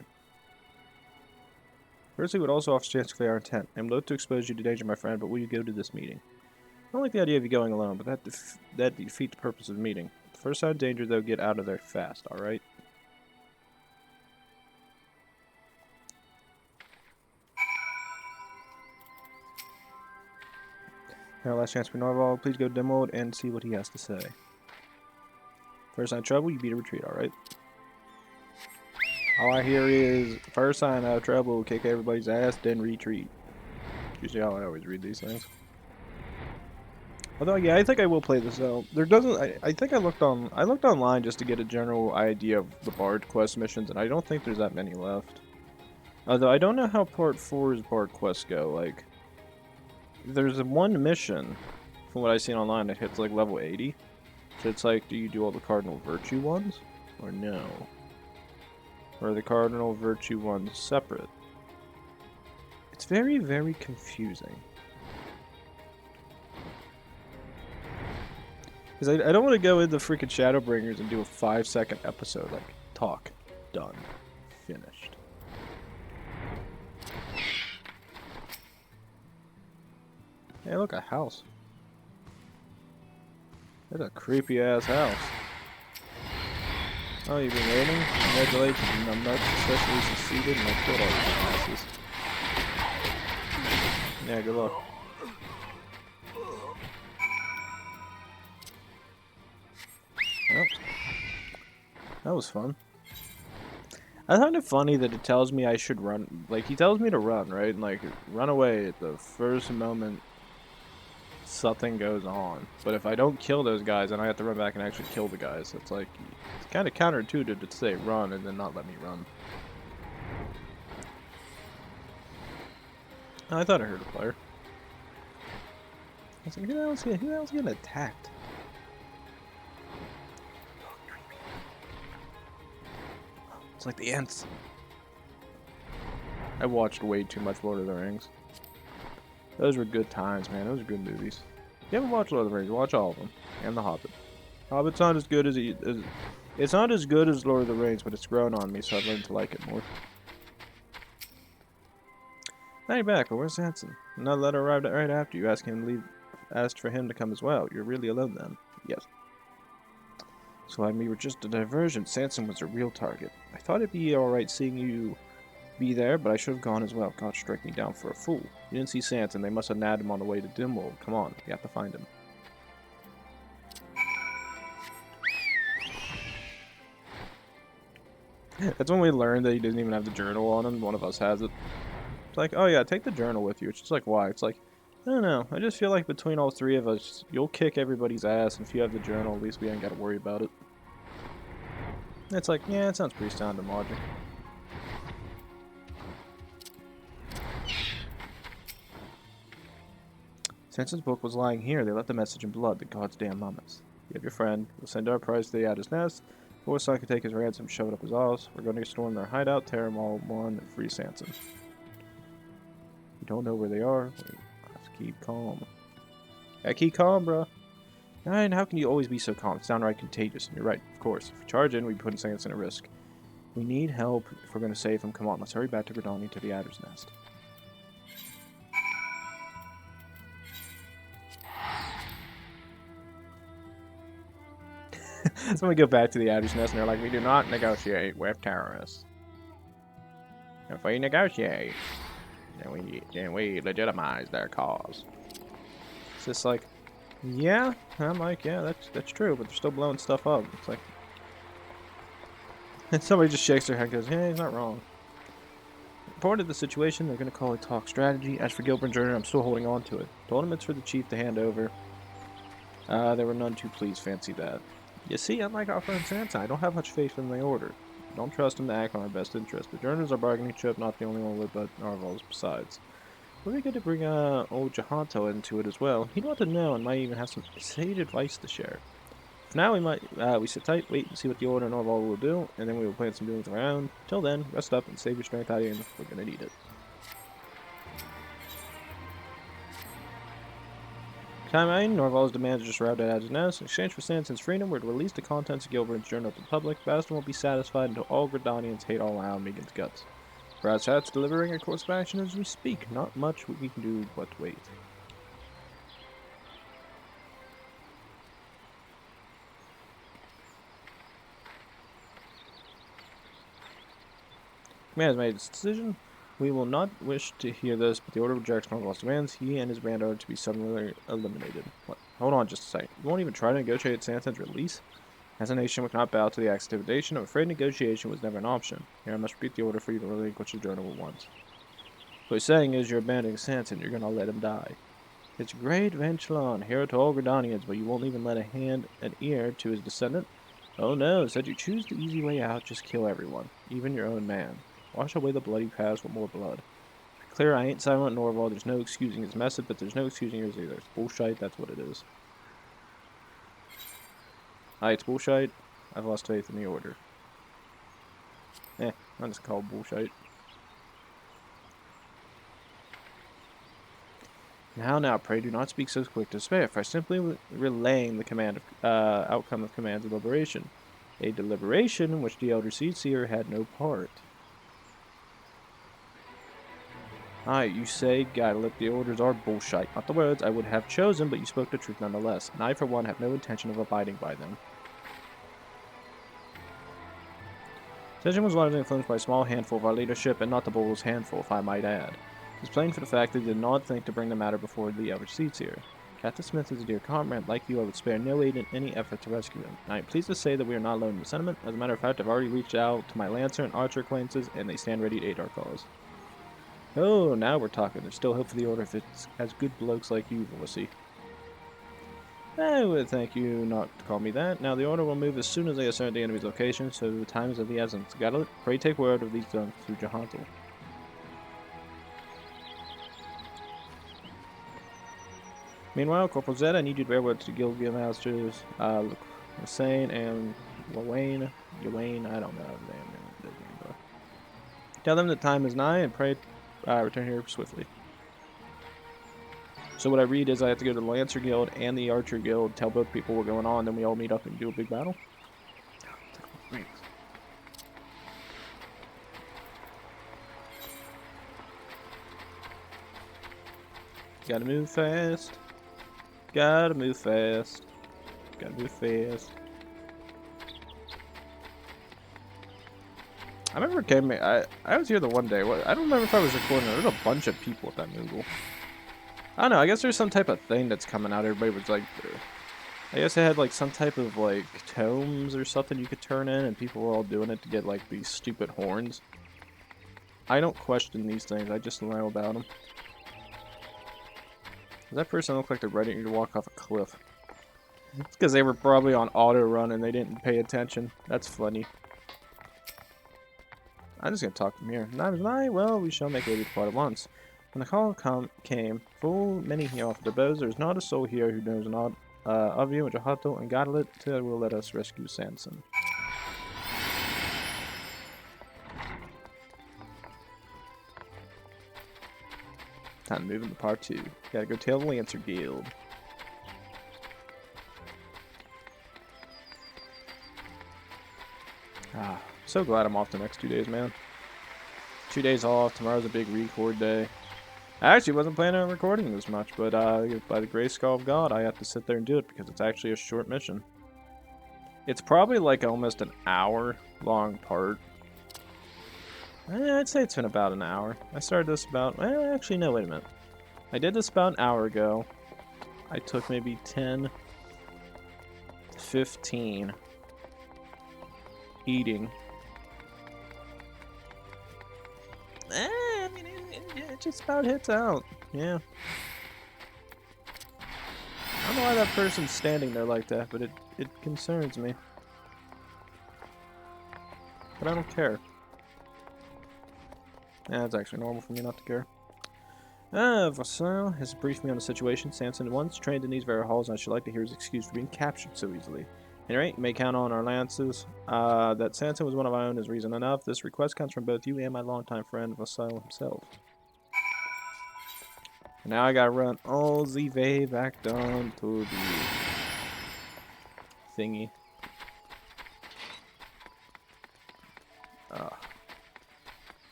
Firstly, would also offer a chance to clear our intent. I am loath to expose you to danger, my friend, but will you go to this meeting? I don't like the idea of you going alone, but that defeats the purpose of the meeting. The first sign of danger, though, get out of there fast, alright? Now, last chance for Norval. Please go to Dimwold and see what he has to say. First sign of trouble, you beat a retreat, alright? All I hear is, first sign of trouble, kick everybody's ass, then retreat. Usually how I always read these things. Although, yeah, I think I will play this out. There doesn't, I think I looked online just to get a general idea of the Bard quest missions, and I don't think there's that many left. Although, I don't know how Part 4's Bard quests go, like, there's one mission, from what I've seen online, that hits, like, level 80. So it's like, do you do all the Cardinal Virtue ones? Or no? Or are the Cardinal Virtue ones separate? It's very, very confusing. Because I don't want to go into freaking Shadowbringers and do a 5-second episode, like, talk, done, finished. Hey, look, a house. That's a creepy-ass house. Oh, you've been waiting? Congratulations, I'm not successfully succeeded and I killed all these asses. Yeah, good luck. Oh. That was fun. I find it funny that it tells me I should run. Like, he tells me to run, right? And, like, run away at the first moment something goes on. But if I don't kill those guys, then I have to run back and actually kill the guys. It's like, it's kind of counterintuitive to say run and then not let me run. Oh, I thought I heard a player. I was like, who the hell's getting attacked? It's like the Ents. I watched way too much Lord of the Rings. Those were good times, man. Those are good movies. If you haven't watched Lord of the Rings, watch all of them. And The Hobbit. Hobbit's not as good as it's not as good as Lord of the Rings, but it's grown on me, so I've learned to like it more. Now you're back, but where's Sanson? Another letter arrived right after you. Asked for him to come as well. You're really alone then? Yes. So we were just a diversion. Sanson was a real target. I thought it'd be alright seeing you be there, but I should have gone as well. God strike me down for a fool. You didn't see Sanson. They must have nabbed him on the way to Dimwold. Come on, we have to find him. That's when we learned that he didn't even have the journal on him. One of us has it. It's like, oh yeah, take the journal with you. It's just like, why? It's like, I don't know. I just feel like between all three of us, you'll kick everybody's ass, and if you have the journal, at least we ain't got to worry about it. It's like, yeah, it sounds pretty sound and logic. Since his book was lying here, they left the message in blood, the gods damn mummies. You have your friend. We'll send our prize to the Adder's Nest. Before Son can take his ransom, shove it up his ass. We're going to storm their hideout, tear them all one, and free Sanson. You don't know where they are. Let's keep calm. Yeah, keep calm, bro. And how can you always be so calm? It's downright contagious. And you're right, of course. If we charge in, we'd be putting Sanson at risk. We need help if we're going to save him. Come on, let's hurry back to GRIDANIA to the Adder's Nest. So we go back to the Adder's Nest and they're like, we do not negotiate with terrorists. If we negotiate, then we legitimize their cause. It's just like, yeah, I'm like, yeah, that's true, but they're still blowing stuff up. It's like, and somebody just shakes their head and goes, yeah, he's not wrong. Reported the situation, they're going to call it talk strategy. As for Gilbert Journey, I'm still holding on to it. Told him it's for the chief to hand over. There were none too pleased, fancy that. You see, unlike our friend Santa, I don't have much faith in the order. I don't trust him to act on our best interest. The Journey's our bargaining chip, not the only one with but Narval's besides. Would be good to bring old Jahanto into it as well. He'd want to know and might even have some sage advice to share. For now, we sit tight, wait and see what the Order and Narval will do, and then we will plan some dealings around. Till then, rest up and save your strength, Hydaelyn. We're gonna need it. Time Narval's demands are shrouded at his nest. In exchange for Sanson's freedom, we're to release the contents of Gilbert's journal to the public. Bastion won't be satisfied until all GRIDANIans hate all around Megan's guts. Brass Hat's delivering a course of action as we speak. Not much we can do but wait. Command has made its decision. We will not wish to hear this, but the Order rejects Narval's demands. He and his band are to be suddenly eliminated. What? Hold on just a second. You won't even try to negotiate Sanson's release? As a nation, we cannot bow to the act's invitation. I'm afraid negotiation was never an option. Here, I must repeat the order for you to relinquish the journal at once. What he's saying is you're abandoning Sanson. You're going to let him die. It's great Venchelon, hero to all GRIDANIans, but you won't even let a hand and ear to his descendant? Oh no, said you choose the easy way out, just kill everyone, even your own man. Wash away the bloody past with more blood. Clear, I ain't silent Norval. There's no excusing his method, but there's no excusing yours either. It's bullshit, that's what it is. Aye, it's bullshit. I've lost faith in the Order. I'm just called bullshit. Now, pray do not speak so quick to spare, for I simply relaying the outcome of command deliberation. A deliberation in which the Elder Seedseer had no part. Aye, you say, gotta let the orders are bullshit. Not the words I would have chosen, but you spoke the truth nonetheless, and I, for one, have no intention of abiding by them. Decision was largely influenced by a small handful of our leadership, and not the boldest handful, if I might add. It was plain for the fact that they did not think to bring the matter before the Elder Seedseer. Captain Smith is a dear comrade. Like you, I would spare no aid in any effort to rescue him. I am pleased to say that we are not alone in the sentiment. As a matter of fact, I've already reached out to my Lancer and Archer acquaintances, and they stand ready to aid our cause. Oh, now we're talking. There's still hope for the Order if it's as good blokes like you, Vussy. I would thank you not to call me that. Now the Order will move as soon as they assert the enemy's location, so the time is of the essence. Got it? Pray take word of these guns through Jahanto. Meanwhile, Corporal Zhed, I need you to bear word to Guild Masters, Hussein and Yawain, I don't know the damn name, but tell them the time is nigh and pray return here swiftly. So what I read is I have to go to the Lancer Guild and the Archer Guild, tell both people what's going on, then we all meet up and do a big battle. Gotta move fast. Gotta move fast. Gotta move fast. I remember I was here the one day. I don't remember if I was recording. There was a bunch of people at that Moogle. I don't know. I guess there's some type of thing that's coming out. Everybody was like, I guess it had like some type of like tomes or something you could turn in, and people were all doing it to get like these stupid horns. I don't question these things. I just know about them. Does that person look like they're ready to walk off a cliff? It's because they were probably on auto run and they didn't pay attention. That's funny. I'm just gonna talk from here. Well, we shall make a depart at once. When the call came, full many here offered their bows. There is not a soul here who knows not of you and Jahato and Garlean Empire will let us rescue Sanson. Time to move into part 2. Gotta go tell the Lancer Guild. So glad I'm off the next 2 days, man. 2 days off. Tomorrow's a big record day. I actually wasn't planning on recording this much, but by the grace of God, I have to sit there and do it because it's actually a short mission. It's probably like almost an hour long part. I'd say it's been about an hour. I started this about, well, actually no, wait a minute. I did this about an hour ago. I took maybe 10 to 15 eating. I mean, it just about hits out. Yeah. I don't know why that person's standing there like that, but it concerns me. But I don't care. Yeah, it's actually normal for me not to care. Vassal has briefed me on the situation. Sanson once trained in these very halls, and I should like to hear his excuse for being captured so easily. Anyway, you may count on our lances. That Sanson was one of our own is reason enough. This request comes from both you and my longtime friend, Vassal himself. And now I gotta run all the way back down to the thingy.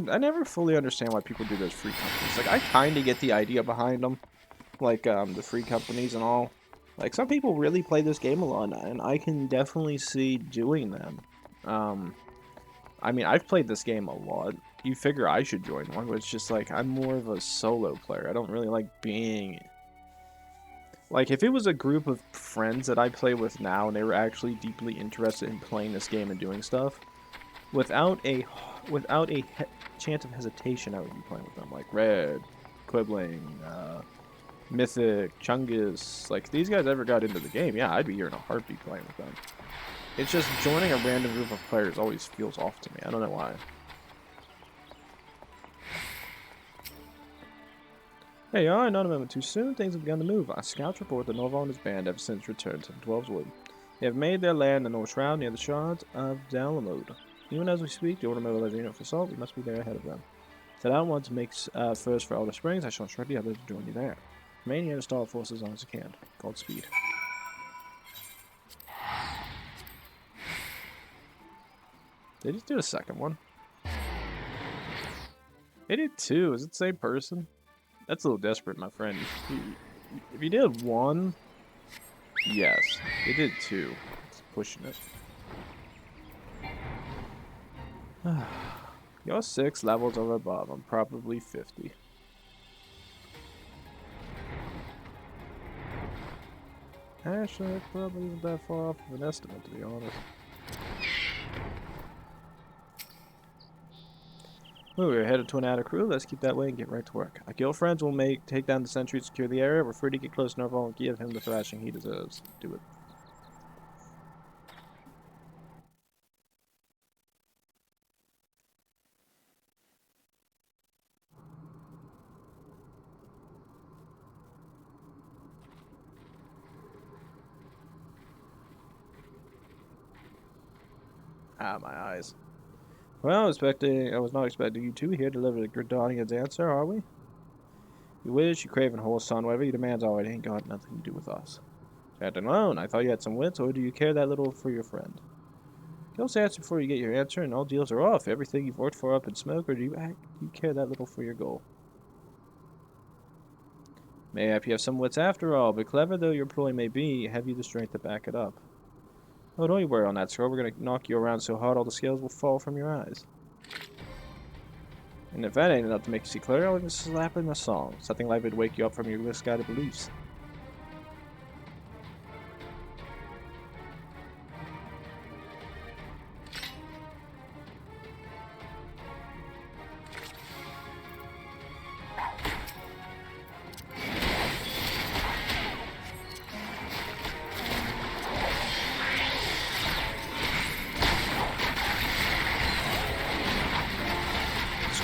I never fully understand why people do those free companies. Like, I kind of get the idea behind them, like the free companies and all. Like, some people really play this game a lot, and I can definitely see doing them. I mean, I've played this game a lot. You figure I should join one, but it's just like I'm more of a solo player. I don't really like being. Like, if it was a group of friends that I play with now, and they were actually deeply interested in playing this game and doing stuff, without a chance of hesitation, I would be playing with them. Like Red, Quibbling, Mythic, Chungus. Like, if these guys ever got into the game, yeah, I'd be here in a heartbeat playing with them. It's just joining a random group of players always feels off to me. I don't know why. Hey, alright, not a moment too soon. Things have begun to move. Our scouts report that Norval and his band have since returned to the 12's Wood. They have made their land in the North Shroud near the shards of Dalamode. Even as we speak, the order mobilizing unit for assault, we must be there ahead of them. Set out once makes first for Elder Springs. I shall instruct the others to join you there. Remain here to stall forces as long as you can. Godspeed. They just did a second one. They did two. Is it the same person? That's a little desperate, my friend. If you did one, yes. They did two. It's pushing it. You're 6 levels over above. I'm probably 50. Actually, it probably isn't that far off of an estimate, to be honest. Well, we're headed to an outer crew. Let's keep that way and get right to work. Our guild friends will take down the sentry and secure the area. We're free to get close to Norval and give him the thrashing he deserves. Do it. Ah, my eyes. Well, I was not expecting you two here to deliver the GRIDANIA's answer, are we? You wish, you craven horse son, whatever your demands are, it ain't got nothing to do with us. Stand alone. I thought you had some wits, or do you care that little for your friend? Give us answer before you get your answer, and all deals are off. Everything you've worked for up in smoke, or do you care that little for your goal? Mayhap you have some wits after all, but clever though your ploy may be, have you the strength to back it up? Oh, don't you worry on that, Scroll. We're gonna knock you around so hard all the scales will fall from your eyes. And if that ain't enough to make you see clear, I'll even slap in a song. Something likely to wake you up from your misguided beliefs.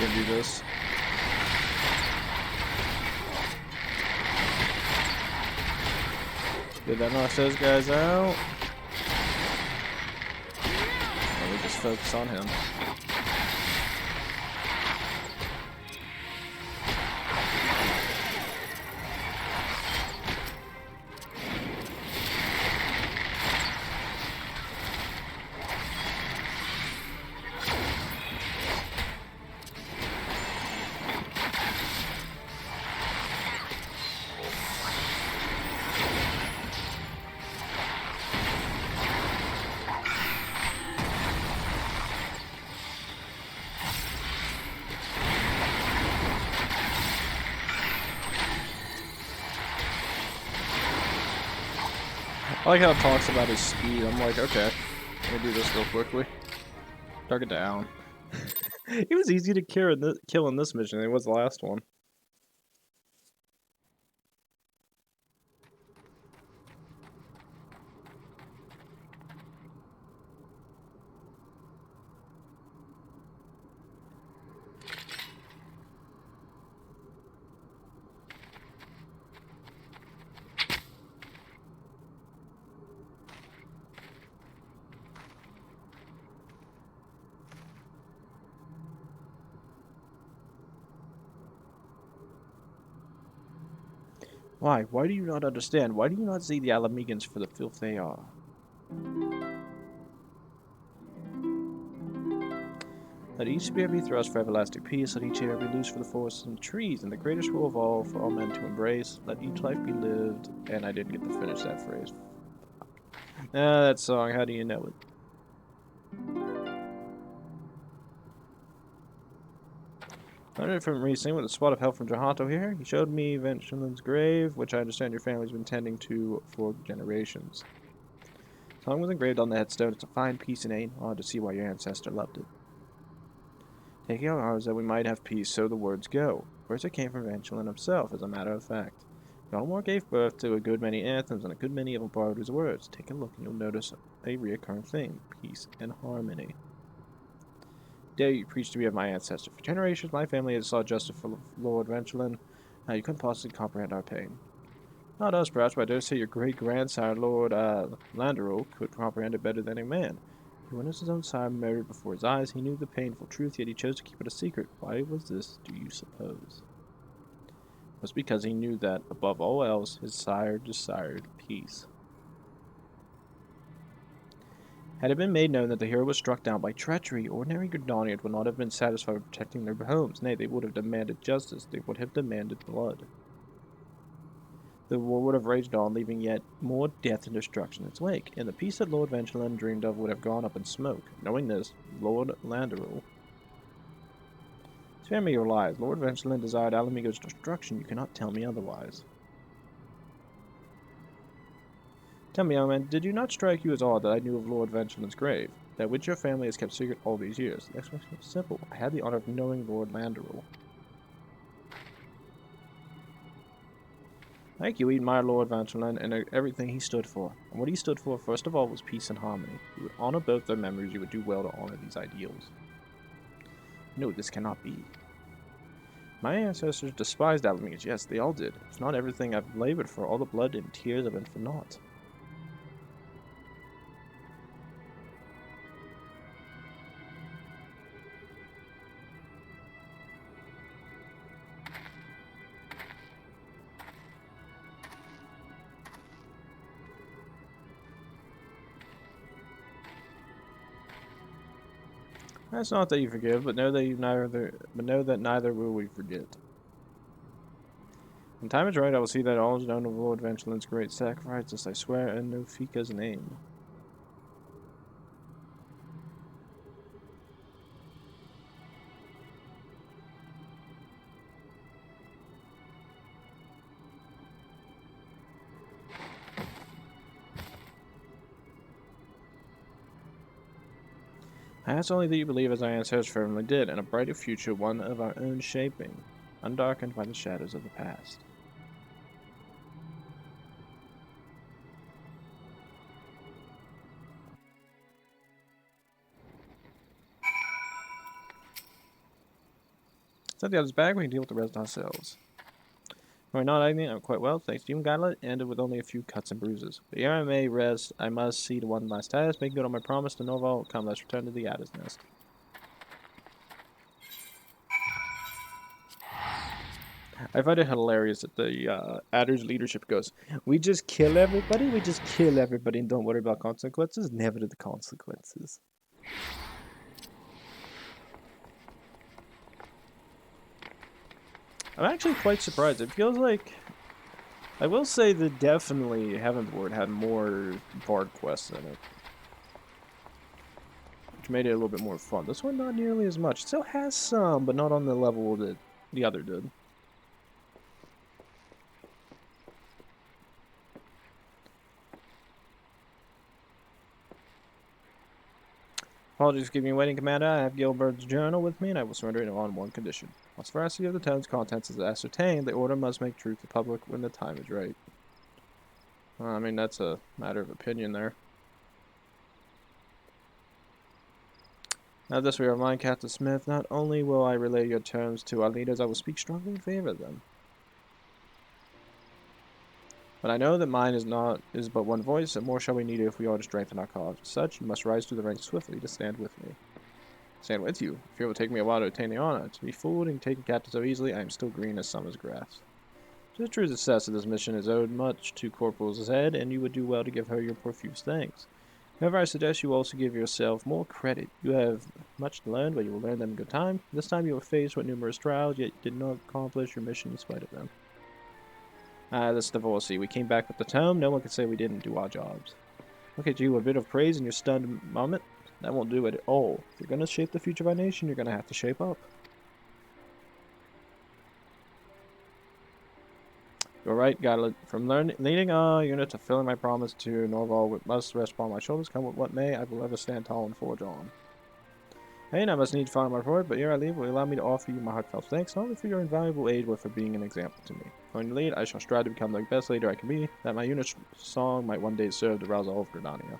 Gonna do this. Did that knock those guys out? Let me just focus on him. I like how it talks about his speed. I'm like, okay, let me do this real quickly. Target down. It was easy to kill in this mission than it was the last one. Why? Why do you not understand? Why do you not see the Alamegans for the filth they are? Let each spear be thrust for everlasting peace, let each air be loose for the forests and trees, and the greatest rule of all for all men to embrace. Let each life be lived. And I didn't get to finish that phrase. That song, how do you know it? I learned from recently with a spot of help from Jahanto here. He showed me Ventulin's grave, which I understand your family's been tending to for generations. The song was engraved on the headstone. It's a fine piece and ain't hard to see why your ancestor loved it. Taking our arms that we might have peace, so the words go. Words that came from Ventuilin himself, as a matter of fact. Gallimore gave birth to a good many anthems, and a good many of them borrowed his words. Take a look and you'll notice a recurring theme: peace and harmony. Dare you preach to me of my ancestor. For generations, my family has sought justice for Lord Ventuilin. Now you couldn't possibly comprehend our pain. Not us, perhaps, but I dare say your great-grandsire, Lord Landerel, could comprehend it better than a man. He witnessed his own sire murdered before his eyes. He knew the painful truth, yet he chose to keep it a secret. Why was this, do you suppose? It was because he knew that, above all else, his sire desired peace. Had it been made known that the hero was struck down by treachery, ordinary Gridanians would not have been satisfied with protecting their homes. Nay, they would have demanded justice. They would have demanded blood. The war would have raged on, leaving yet more death and destruction in its wake, and the peace that Lord Ventuilin dreamed of would have gone up in smoke. Knowing this, Lord Landerel... Spare me your lies. Lord Ventuilin desired Alamigo's destruction. You cannot tell me otherwise. Tell me, young man, did you not strike you as odd that I knew of Lord Ventuilin's grave, that which your family has kept secret all these years? The explanation was simple. I had the honor of knowing Lord Landerel. Thank you, my Lord Ventuilin, and everything he stood for. And what he stood for, first of all, was peace and harmony. You would honor both their memories. You would do well to honor these ideals. No, this cannot be. My ancestors despised Alamegans. Yes, they all did. It's not everything I've labored for. All the blood and tears have been for naught. That's not that you forgive, but know that neither will we forget. When time is right, I will see that all is known of Lord Ventuilin's great sacrifice, as I swear in Nofika's name. I ask only that you believe as our ancestors firmly did, in a brighter future, one of our own shaping, undarkened by the shadows of the past. Set the others back, we can deal with the rest ourselves. We're not agony, I'm quite well, thanks to you and Garlean, ended with only a few cuts and bruises. But ere I may rest, I must see to one last task, make good on my promise to Norval. Come, let's return to the Adder's Nest. I find it hilarious that the Adder's leadership goes, we just kill everybody, and don't worry about consequences. Never the consequences. I'm actually quite surprised. It feels like, I will say that definitely Heavenward had more bard quests in it, which made it a little bit more fun. This one not nearly as much. It still has some, but not on the level that the other did. Apologies for keeping you waiting, Commander. I have Gilbert's journal with me, and I will surrender it on one condition. Once veracity of the tome's contents is ascertained, the Order must make truth public when the time is right. I mean, that's a matter of opinion there. Now this we are mine, Captain Smith. Not only will I relay your terms to our leaders, I will speak strongly in favor of them. But I know that mine is but one voice, and more shall we need if we are to strengthen our cause. As such, you must rise through the ranks swiftly to stand with me. Stand with you. If it will take me a while to attain the honor, to be fooled and taken captive so easily, I am still green as summer's grass. To the true success of this mission is owed much to Corporal Zhed, and you would do well to give her your profuse thanks. However, I suggest you also give yourself more credit. You have much to learn, but you will learn them in good time. This time you were faced with numerous trials, yet did not accomplish your mission in spite of them. This divorcee. We came back with the tome. No one can say we didn't do our jobs. Look at you, a bit of praise in your stunned moment. That won't do it at all. If you're going to shape the future of our nation, you're going to have to shape up. You're right, Garlean. From leading our unit to filling my promise to Norval, must rest upon my shoulders. Come with what may, I will ever stand tall and forge on. And I must need to follow my report, but ere I leave, will allow me to offer you my heartfelt thanks, not only for your invaluable aid, but for being an example to me. Going to lead, I shall strive to become the best leader I can be, that my unit's song might one day serve to rouse all of GRIDANIA.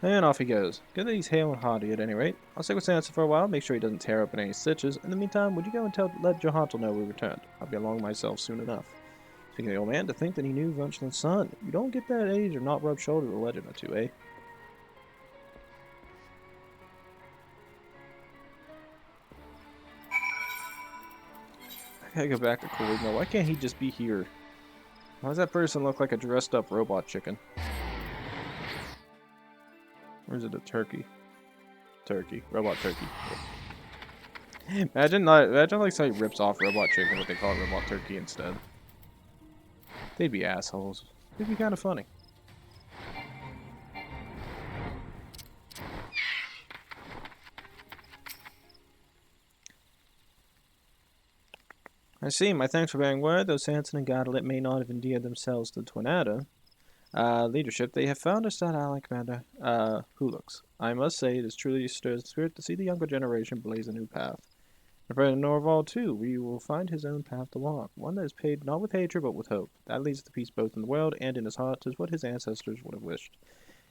And off he goes. Good that he's hale and hearty at any rate. I'll stay with Sansa for a while, make sure he doesn't tear up in any stitches. In the meantime, would you go and let Johantel know we returned? I'll be along myself soon enough. Speaking of the old man, to think that he knew Vunchling's son. You don't get that age or not rub shoulders with a legend or two, eh? I gotta go back to Corridor. Why can't he just be here? Why does that person look like a dressed up robot chicken? Or is it a turkey? Turkey. Robot turkey. Imagine like somebody rips off robot chicken, but they call it robot turkey instead. They'd be assholes. They'd be kind of funny. I see. My thanks for bearing word. Though Sansa and Garlean may not have endeared themselves to the Tornado leadership, they have found a stout ally, Commander. Who looks? I must say, it is truly stirs the spirit to see the younger generation blaze a new path. And for Norval, too, we will find his own path to walk, one that is paved not with hatred, but with hope. That leads to peace both in the world and in his heart, 'tis what his ancestors would have wished.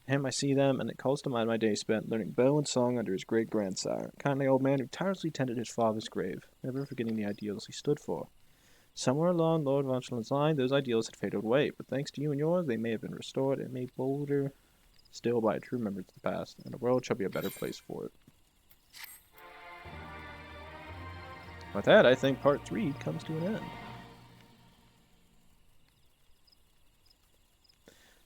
In him I see them, and it calls to mind my days spent learning bow and song under his great-grandsire, a kindly old man who tirelessly tended his father's grave, never forgetting the ideals he stood for. Somewhere along Lord Vunchling's line, those ideals had faded away, but thanks to you and yours, they may have been restored and made bolder still by a true remembrance of the past, and the world shall be a better place for it. With that, I think part 3 comes to an end.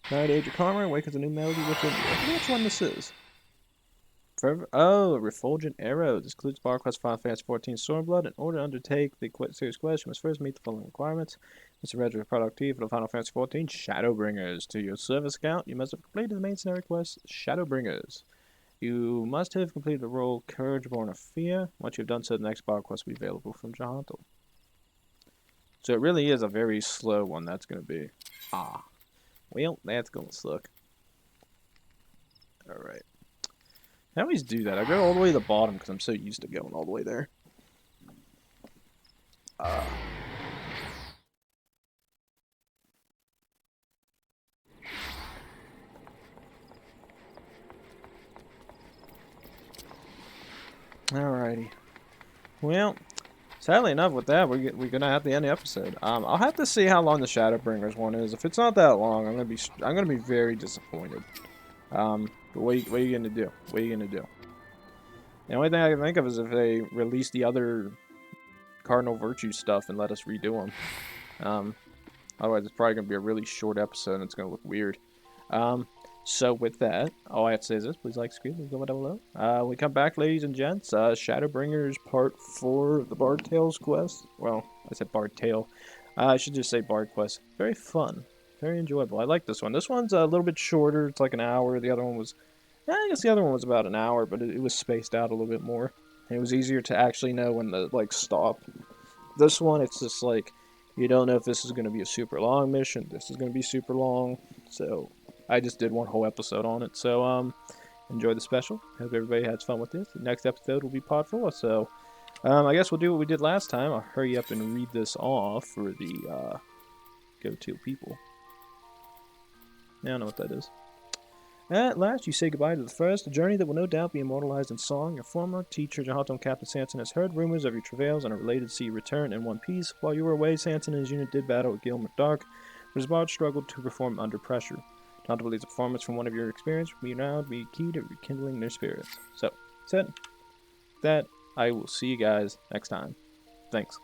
Night Age of Karma awakens a new melody within you. I forget which one this is. Forever, oh, Refulgent Arrow. This includes Bar Quest Final Fantasy XIV Stormblood. In order to undertake the series quest, you must first meet the following requirements. Mr. Register Productive for the Final Fantasy XIV Shadowbringers. To your service account, you must have completed the main scenario quest, Shadowbringers. You must have completed the role Courage Born of Fear. Once you've done so, the next bar quest will be available from Johantel. So it really is a very slow one that's going to be. Ah. Well, that's going to suck. Alright. I always do that. I go all the way to the bottom because I'm so used to going all the way there. Alrighty. Well, sadly enough, with that, we're gonna have to end the episode. I'll have to see how long the Shadowbringers one is. If it's not that long, I'm gonna be very disappointed. But what are you gonna do? What are you gonna do? The only thing I can think of is if they release the other Cardinal Virtue stuff and let us redo them. Otherwise, it's probably gonna be a really short episode and it's gonna look weird. So with that, all I have to say is this: please like, subscribe, leave a comment down below. When we come back, ladies and gents, Shadowbringers Part 4 of the Bard Tales quest. Well, I said Bard Tale. I should just say Bard Quest. Very fun. Very enjoyable. I like this one. This one's a little bit shorter. It's like an hour. The other one was... I guess the other one was about an hour, but it was spaced out a little bit more. And it was easier to actually know when to, like, stop. This one, it's just like... You don't know if this is going to be a super long mission. This is going to be super long. So... I just did one whole episode on it, so enjoy the special. Hope everybody has fun with this. The next episode will be Pod 4, so I guess we'll do what we did last time. I'll hurry up and read this off for the go-to people. I don't know what that is. At last, you say goodbye to the first, a journey that will no doubt be immortalized in song. Your former teacher, Jahatom Captain Sanson, has heard rumors of your travails and are related to see you return in one piece. While you were away, Sanson and his unit did battle with Gilmer Dark, but his bard struggled to perform under pressure. Not to believe a performance from one of your experience will now be key to rekindling their spirits. So, said that, I will see you guys next time. Thanks.